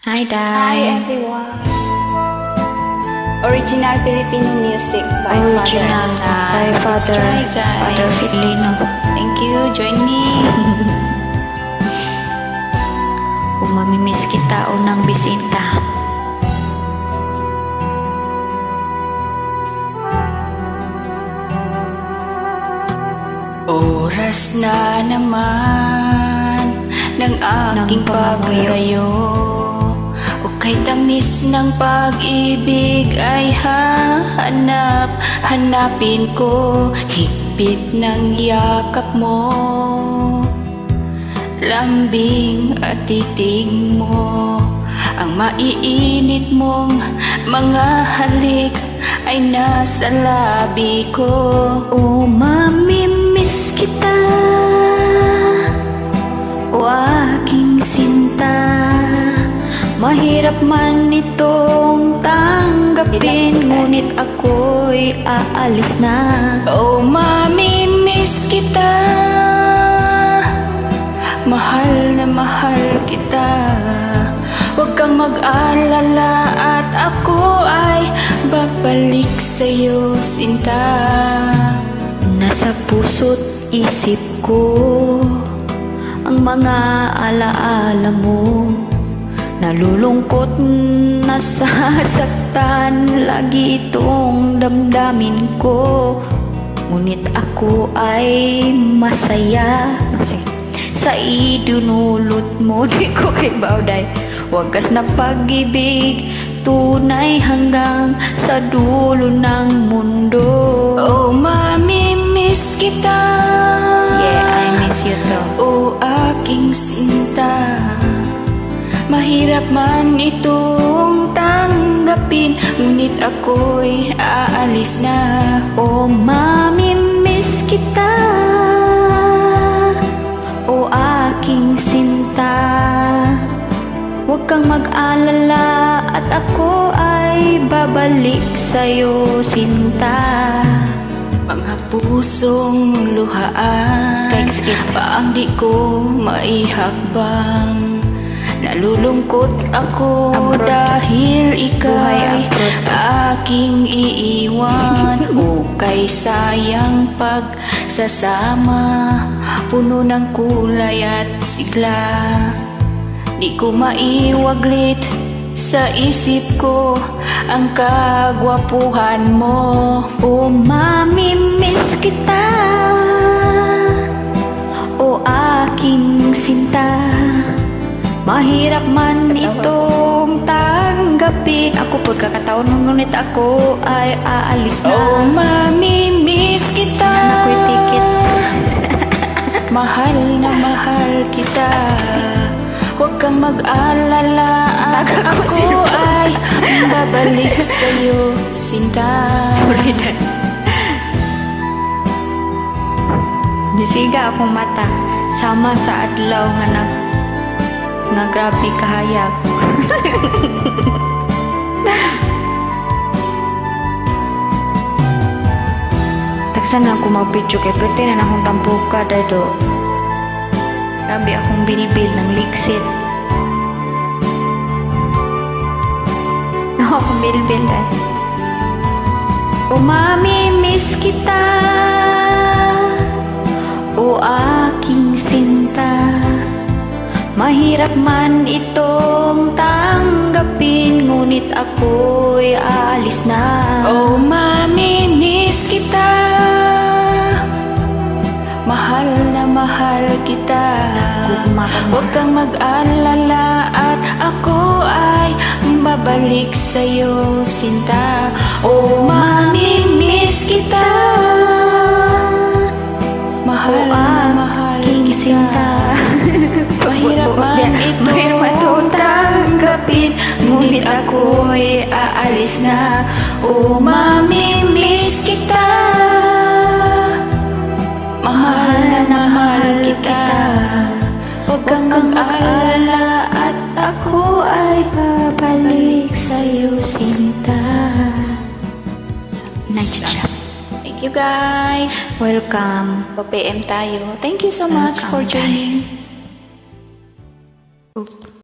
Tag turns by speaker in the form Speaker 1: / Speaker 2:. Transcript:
Speaker 1: Hi,
Speaker 2: Hi
Speaker 1: Dai.
Speaker 2: everyone! Original Filipino music by
Speaker 1: Original
Speaker 2: Father
Speaker 1: by
Speaker 2: Let's
Speaker 1: Father
Speaker 2: try, guys.
Speaker 1: Father Filino.
Speaker 2: Thank you, join me.
Speaker 1: Kung mamimiss kita, unang bisita.
Speaker 2: Oras na naman ng aking paglayo, o kay tamis ng pag-ibig ay hanapin ko. Higpit ng yakap mo, lambing at titig mo, ang maiinit mong mga halik ay nasa labi ko.
Speaker 1: O mamimiss kita, o aking sinta. Mahirap man itong tanggapin, ngunit ako'y aalis na.
Speaker 2: Oh, mamimiss kita, mahal na mahal kita. Huwag kang mag-alala at ako ay babalik sa'yo, sinta.
Speaker 1: Nasa puso't isip ko ang mga alaala mo. Nalulungkot, nasasaktan lagi itong damdamin ko. Ngunit ako ay masaya sa idunulot mo. Di ko kay Bauday, wagas na pag-ibig, tunay hanggang sa dulo ng mundo.
Speaker 2: Oh, mamimiss kita,
Speaker 1: Yeah, I miss you too.
Speaker 2: oh aking sinta. Mahirap man itong tanggapin, ngunit ako'y aalis na.
Speaker 1: O mamimiss kita, o aking sinta. Huwag kang mag-alala at ako ay babalik sa'yo, sinta.
Speaker 2: Mga pusong luhaan,
Speaker 1: Thanks, kid.
Speaker 2: paang di ko maihakbang. Nalulungkot ako
Speaker 1: Abroad.
Speaker 2: dahil ika'y
Speaker 1: Buhay abroad.
Speaker 2: aking iiwan. O kay sayang pagsasama, puno ng kulay at sigla. Di ko maiwaglit sa isip ko ang kagwapuhan mo.
Speaker 1: O mamimiss kita, o aking sinta. Mahirap man itong tanggapin, ako pagkakataon, ngunit ako ay aalis na.
Speaker 2: Oh, mamimiss kita,
Speaker 1: Ako'y tikit.
Speaker 2: mahal na mahal kita. Huwag kang mag-alala at ako ay babalik sa'yo, sinta.
Speaker 1: Sorry, Dad. Disiga akong mata, sama sa adlaw nga grabe kahayag. Taksan na ako mag-video kay pwede na akong tampuka, dado. Grabe akong bilbil ng liksit. Akong bilbil ay. O mamimiss kita, o aking sinta. Mahirap man itong tanggapin, ngunit ako'y aalis na.
Speaker 2: Oh, mamimiss kita, mahal na mahal kita. Huwag kang mag-alala at ako ay babalik sa'yo, sinta. Oh, mamimiss kita, mahal na mahal kita. Mahirap man itong tanggapin, ngunit ako'y aalis na. Oh, mamimiss kita, mahal na mahal kita. Huwag kang mag-alala at ako ay babalik sa'yo, sinta.
Speaker 1: Nice job.
Speaker 2: Thank you guys.
Speaker 1: Welcome.
Speaker 2: Pa-PM tayo. Thank you so much for
Speaker 1: Welcome,
Speaker 2: joining.
Speaker 1: Oops.